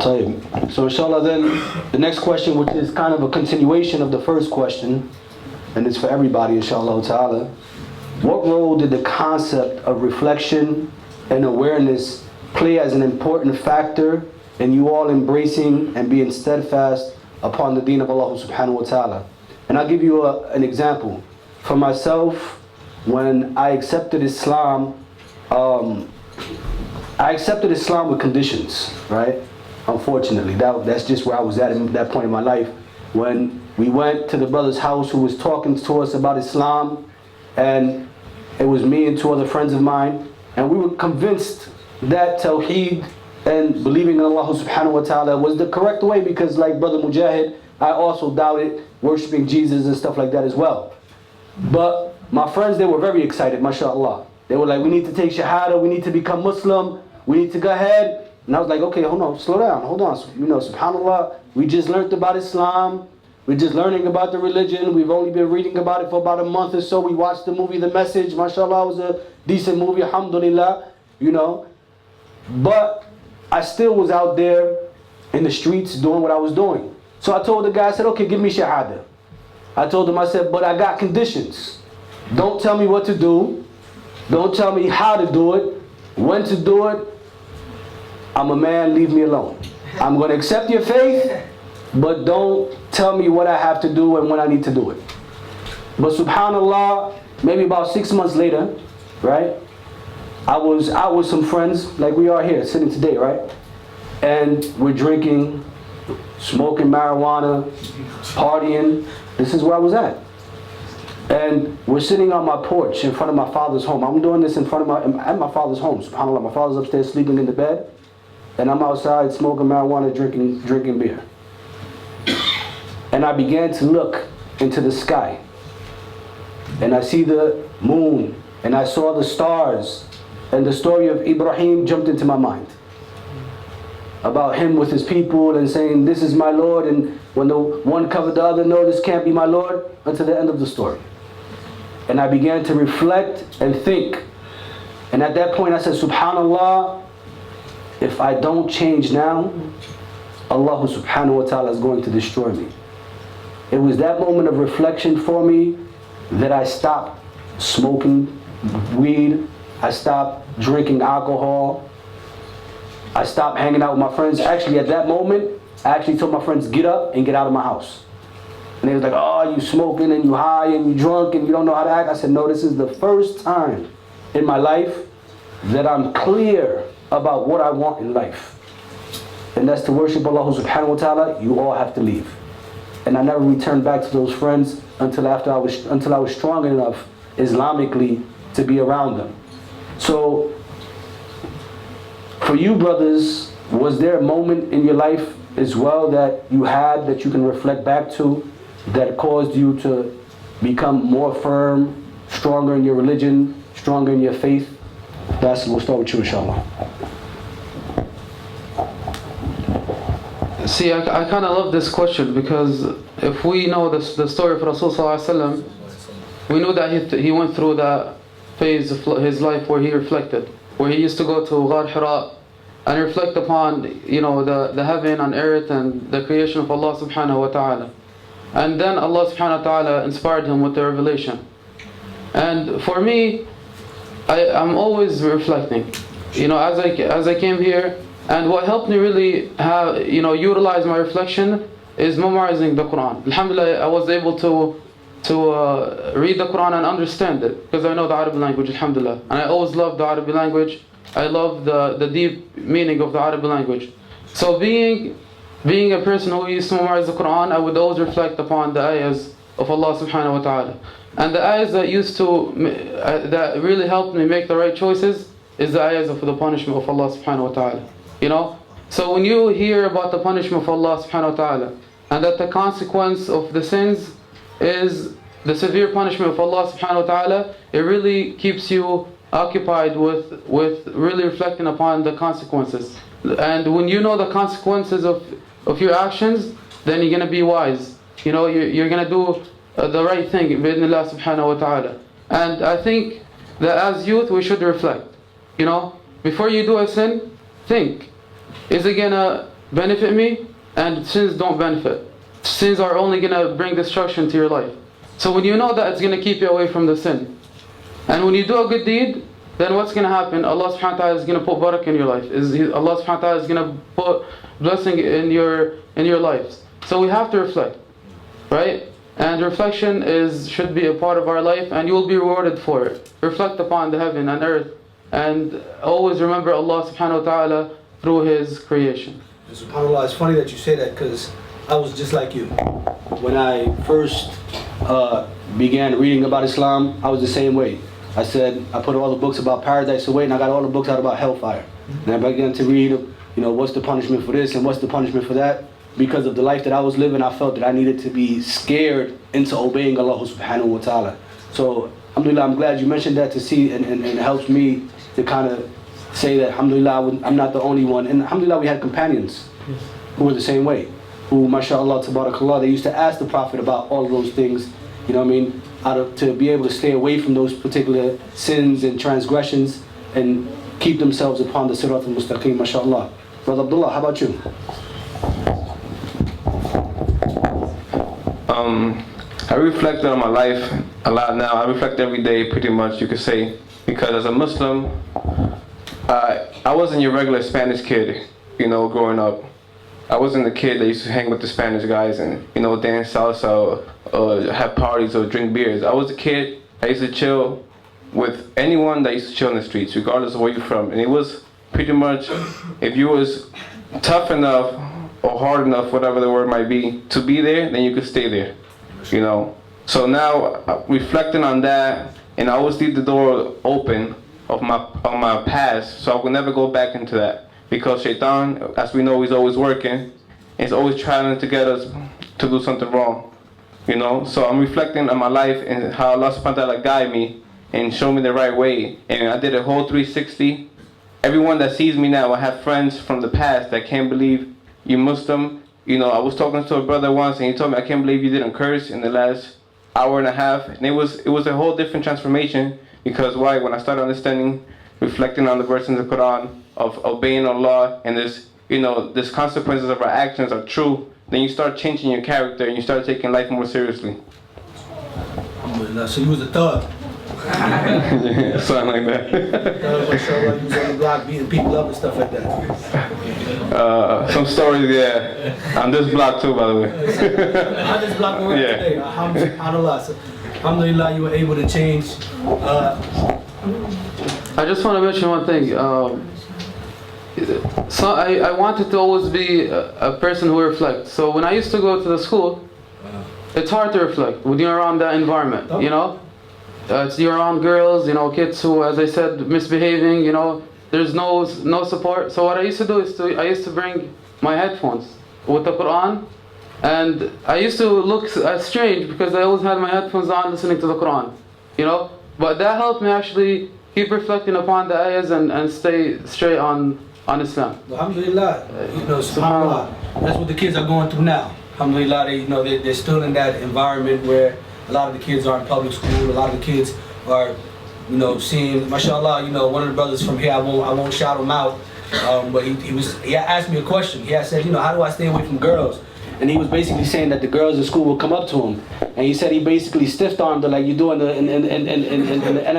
طيب. So inshallah then, the next question, which is kind of a continuation of the first question, and it's for everybody inshallah ta'ala. What role did the concept of reflection and awareness play as an important factor in you all embracing and being steadfast upon the Deen of Allah subhanahu wa ta'ala? And I'll give you an example. For myself, when I accepted Islam, I accepted Islam with conditions, right? Unfortunately, that's just where I was at that point in my life. When we went to the brother's house who was talking to us about Islam, and it was me and two other friends of mine, and we were convinced that Tawheed and believing in Allah subhanahu wa ta'ala was the correct way, because like Brother Mujahid, I also doubted worshipping Jesus and stuff like that as well. But my friends, they were very excited, mashallah. They were like, we need to take Shahada, we need to become Muslim, we need to go ahead. And I was like, okay, hold on, slow down, hold on. You know, subhanAllah, we just learned about Islam. We're just learning about the religion. We've only been reading about it for about a month or so. We watched the movie The Message. Mashallah, it was a decent movie, alhamdulillah, you know. But I still was out there in the streets doing what I was doing. So I told the guy, I said, okay, give me Shahada. I told him, I said, but I got conditions. Don't tell me what to do. Don't tell me how to do it, when to do it. I'm a man, leave me alone. I'm going to accept your faith, but don't tell me what I have to do and when I need to do it. But subhanAllah, maybe about 6 months later, right? I was out with some friends, like we are here, sitting today, right? And we're drinking, smoking marijuana, partying. This is where I was at. And we're sitting on my porch in front of my father's home. I'm doing this at my father's home, subhanAllah. My father's upstairs sleeping in the bed. And I'm outside smoking marijuana, drinking beer. And I began to look into the sky. And I see the moon. And I saw the stars. And the story of Ibrahim jumped into my mind. About him with his people and saying, this is my Lord. And when the one covered the other, no, this can't be my Lord. Until the end of the story. And I began to reflect and think. And at that point I said, subhanAllah, if I don't change now, Allah subhanahu wa ta'ala is going to destroy me. It was that moment of reflection for me that I stopped smoking weed. I stopped drinking alcohol. I stopped hanging out with my friends. Actually, at that moment, I actually told my friends, get up and get out of my house. And they was like, oh, you smoking and you high and you drunk and you don't know how to act. I said, no, this is the first time in my life that I'm clear about what I want in life. And that's to worship Allah subhanahu wa ta'ala. You all have to leave. And I never returned back to those friends until I was strong enough Islamically to be around them. So for you brothers, was there a moment in your life as well that you had that you can reflect back to that caused you to become more firm, stronger in your religion, stronger in your faith? We'll start with you, inshallah. See, I kind of love this question, because if we know the story of Rasul sallallahu alaihi wasallam, we know that he went through that phase of his life where he reflected, where he used to go to Ghar Hira and reflect upon, you know, the heaven and earth and the creation of Allah subhanahu wa ta'ala. And then Allah subhanahu wa ta'ala inspired him with the revelation. And for me, I'm always reflecting, you know, as I came here, and what helped me really have, you know, utilize my reflection is memorizing the Quran. Alhamdulillah, I was able to read the Quran and understand it, because I know the Arabic language, alhamdulillah. And I always loved the Arabic language. I love the deep meaning of the Arabic language. So being a person who used to memorize the Quran, I would always reflect upon the ayahs of Allah subhanahu wa ta'ala. And the ayahs that really helped me make the right choices is the ayahs of the punishment of Allah subhanahu wa ta'ala. You know? So when you hear about the punishment of Allah subhanahu wa ta'ala, and that the consequence of the sins is the severe punishment of Allah subhanahu wa ta'ala, it really keeps you occupied with really reflecting upon the consequences. And when you know the consequences of your actions, then you're going to be wise. You know, you're going to do the right thing, bi'idhnillah subhanahu wa ta'ala. And I think that as youth we should reflect. You know, before you do a sin, think, is it going to benefit me, and sins don't benefit. Sins are only going to bring destruction to your life. So when you know that, it's going to keep you away from the sin. And when you do a good deed, then what's going to happen? Allah subhanahu wa ta'ala is going to put barakah in your life. Allah subhanahu wa ta'ala is going to put blessing in your lives. So we have to reflect, right? And reflection should be a part of our life, and you will be rewarded for it. Reflect upon the heaven and earth, and always remember Allah subhanahu wa ta'ala through His creation. SubhanAllah, it's funny that you say that, because I was just like you. When I first began reading about Islam, I was the same way. I said, I put all the books about paradise away, and I got all the books out about hellfire. And I began to read, what's the punishment for this and what's the punishment for that. Because of the life that I was living, I felt that I needed to be scared into obeying Allah subhanahu wa ta'ala. So, alhamdulillah, I'm glad you mentioned that to see, and it helps me to kind of say that, alhamdulillah, I'm not the only one. And alhamdulillah, we had companions who were the same way. Who, mashallah, tabarakallah, they used to ask the Prophet about all of those things, to be able to stay away from those particular sins and transgressions and keep themselves upon the sirat al-mustaqim, mashallah. Brother Abdullah, how about you? I reflected on my life a lot now. I reflect every day, pretty much, you could say, because as a Muslim, I wasn't your regular Spanish kid, growing up. I wasn't the kid that used to hang with the Spanish guys and, dance salsa or have parties or drink beers. I was a kid that used to chill with anyone that used to chill in the streets, regardless of where you're from. And it was pretty much, if you was tough enough or hard enough, whatever the word might be, to be there, then you could stay there, So now, reflecting on that, and I always leave the door open of my past, so I will never go back into that. Because Shaitan, as we know, he's always working. He's always trying to get us to do something wrong. So I'm reflecting on my life and how Allah subhanahu wa ta'ala guide me and show me the right way. And I did a whole 360. Everyone that sees me now, I have friends from the past that can't believe you're Muslim. I was talking to a brother once and he told me, I can't believe you didn't curse in the last hour and a half. And it was a whole different transformation. Because why? When I started understanding, reflecting on the verses in the Quran, of obeying Allah, and this consequences of our actions are true, then you start changing your character and you start taking life more seriously. So you was a thug. Yeah, something like that. Mashallah, you was on the block beating people up and stuff like that. Some stories, yeah. On this block too, by the way. On this block we're Yeah. today. Alhamdulillah. So, alhamdulillah, you were able to change. I just want to mention one thing. So I wanted to always be a person who reflects. So when I used to go to the school, it's hard to reflect when you're around that environment, you're around girls, kids who, as I said, misbehaving, there's no support. So what I used to do is I used to bring my headphones with the Quran, and I used to look strange because I always had my headphones on listening to the Quran, But that helped me actually keep reflecting upon the ayahs and stay straight on Islam. Alhamdulillah, subhanAllah. That's what the kids are going through now. Alhamdulillah, they're still in that environment where a lot of the kids are in public school. A lot of the kids are, seeing, mashallah, one of the brothers from here, I won't shout him out, but he asked me a question. He had said, how do I stay away from girls? And he was basically saying that the girls in school would come up to him, and he said he basically stiff-armed her like you do in the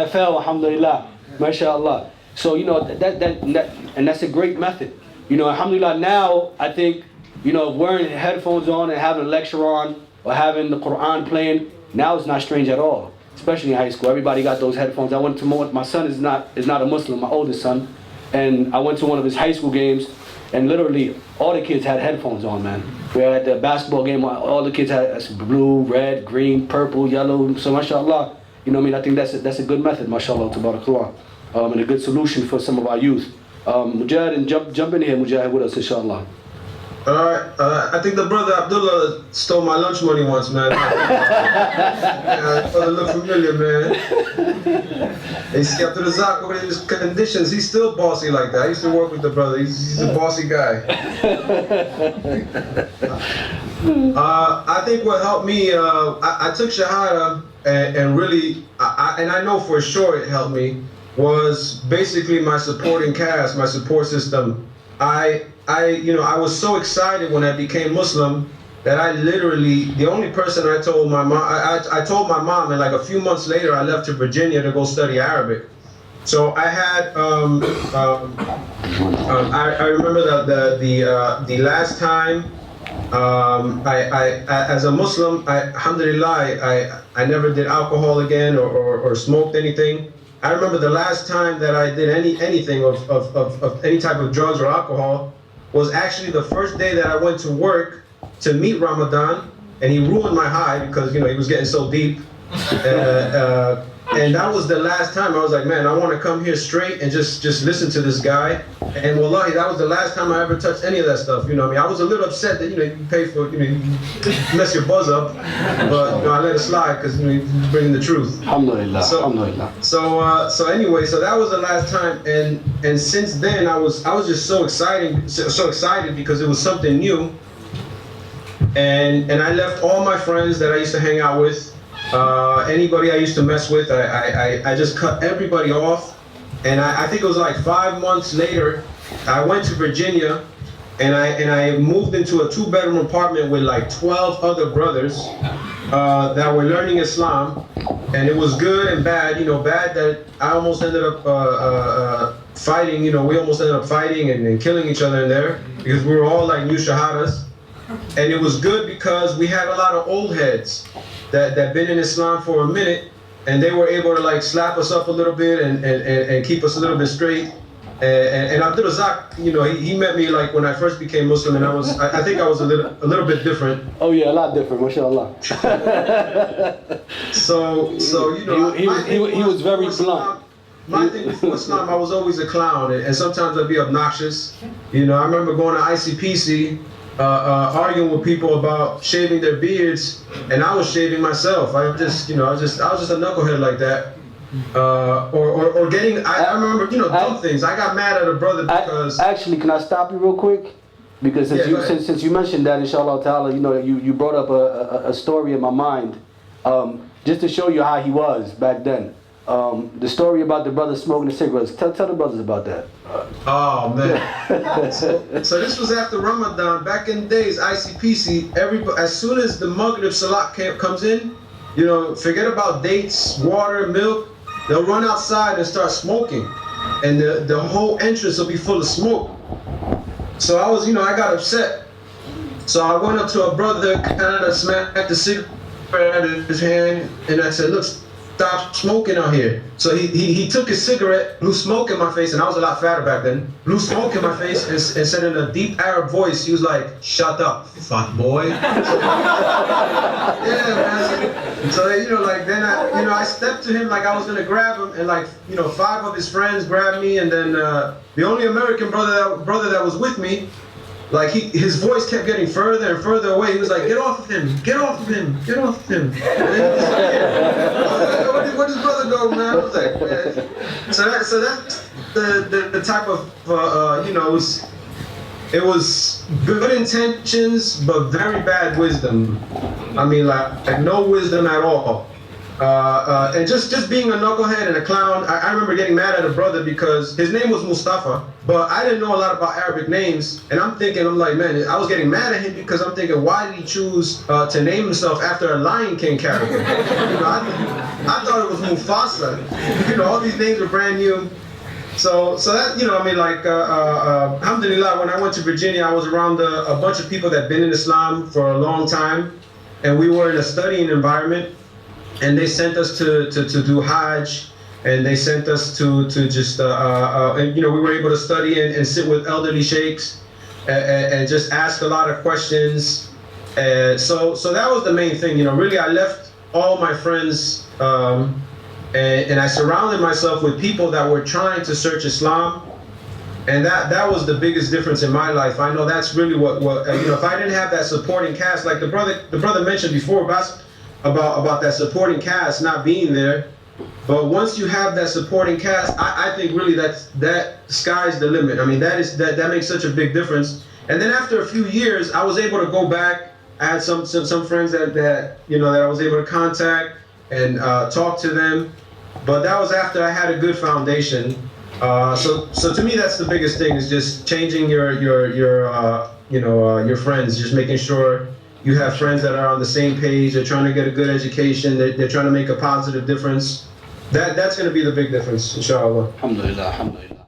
NFL. Alhamdulillah, mashallah. So and that's a great method. Alhamdulillah. Now I think wearing headphones on and having a lecture on or having the Quran playing, now it's not strange at all. Especially in high school, everybody got those headphones. I went to my son is not a Muslim, my oldest son, and I went to one of his high school games. And literally, all the kids had headphones on, man. We were at the basketball game, all the kids had blue, red, green, purple, yellow. So, mashallah, I think that's a good method, mashallah, tabarakallah. And a good solution for some of our youth. Mujahid, and jump in here, Mujahid, with us, inshallah. Alright, I think the brother Abdullah stole my lunch money once, man. Brother look familiar, man. He's after the Zak over his conditions, he's still bossy like that. I used to work with the brother, he's a bossy guy. I think what helped me, I took Shahada and really, and I know for sure it helped me, was basically my supporting cast, my support system. I was so excited when I became Muslim that I literally, the only person I told my mom, I told my mom, and like a few months later, I left to Virginia to go study Arabic. So I had, I remember that the last time, as a Muslim, alhamdulillah, I never did alcohol again or smoked anything. I remember the last time that I did anything of any type of drugs or alcohol was actually the first day that I went to work to meet Ramadan, and he ruined my high because he was getting so deep. And that was the last time I was like, man, I want to come here straight and just listen to this guy. And wallahi, that was the last time I ever touched any of that stuff. I was a little upset that you pay for you mess your buzz up, but I let it slide because you bring the truth. Alhamdulillah. So, Alhamdulillah. So anyway, so that was the last time, and since then I was just so excited because it was something new. And I left all my friends that I used to hang out with. Anybody I used to mess with, I just cut everybody off. And I think it was like 5 months later, I went to Virginia, and I moved into a 2-bedroom apartment with like 12 other brothers that were learning Islam. And it was good and bad. Bad that I almost ended up fighting. We almost ended up fighting and killing each other in there because we were all like new shahadas. And it was good because we had a lot of old heads that been in Islam for a minute, and they were able to like slap us up a little bit and keep us a little bit straight. And Abdul Razak, he met me like when I first became Muslim, and I think I was a little bit different. Oh yeah, a lot different, mashallah. So he was very blunt. My thing before Islam, I was always a clown, and sometimes I'd be obnoxious. I remember going to ICPC. Arguing with people about shaving their beards, and I was shaving myself. I was just a knucklehead like that. Or getting, I remember, dumb things. I got mad at a brother because. Actually, can I stop you real quick? Because since you mentioned that, inshallah ta'ala, you brought up a story in my mind, just to show you how he was back then. The story about the brother smoking the cigarettes. Tell the brothers about that. Oh man! so this was after Ramadan. Back in the days, ICPC. As soon as the Maghrib Salat comes in, forget about dates, water, milk. They'll run outside and start smoking, and the whole entrance will be full of smoke. So I was, I got upset. So I went up to a brother, kind of smacked the cigarette out of his hand, and I said, "Look, stop smoking out here." So he took his cigarette, blew smoke in my face, and I was a lot fatter back then, blew smoke in my face and said in a deep Arab voice, he was like, "Shut up, fuck boy." Yeah, man. So then I stepped to him like I was gonna grab him, and like 5 of his friends grabbed me, and then the only American brother that was with me, like his voice kept getting further and further away. He was like, "Get off of him! Get off of him! Get off of him!" Where does brother go, man? I was like, man. So that's the type of it was good intentions but very bad wisdom. I mean, like no wisdom at all. And just being a knucklehead and a clown. I remember getting mad at a brother because his name was Mustafa, but I didn't know a lot about Arabic names. And I'm like, man, I was getting mad at him because I'm thinking, why did he choose to name himself after a Lion King character? I thought it was Mufasa. All these names were brand new. So that, alhamdulillah, when I went to Virginia, I was around a bunch of people that had been in Islam for a long time, and we were in a studying environment. And they sent us to do Hajj, and they sent us to just, we were able to study and sit with elderly sheikhs and just ask a lot of questions. So that was the main thing, really I left all my friends and I surrounded myself with people that were trying to search Islam. And that was the biggest difference in my life. I know that's really what if I didn't have that supporting cast, like the brother mentioned before, about that supporting cast not being there, but once you have that supporting cast, I think really that sky's the limit. I mean, that makes such a big difference. And then after a few years, I was able to go back. I had some friends that I was able to contact and talk to them, but that was after I had a good foundation. So to me, that's the biggest thing, is just changing your friends, just making sure you have friends that are on the same page. They're trying to get a good education. They're trying to make a positive difference. That's going to be the big difference, inshallah. Alhamdulillah, alhamdulillah.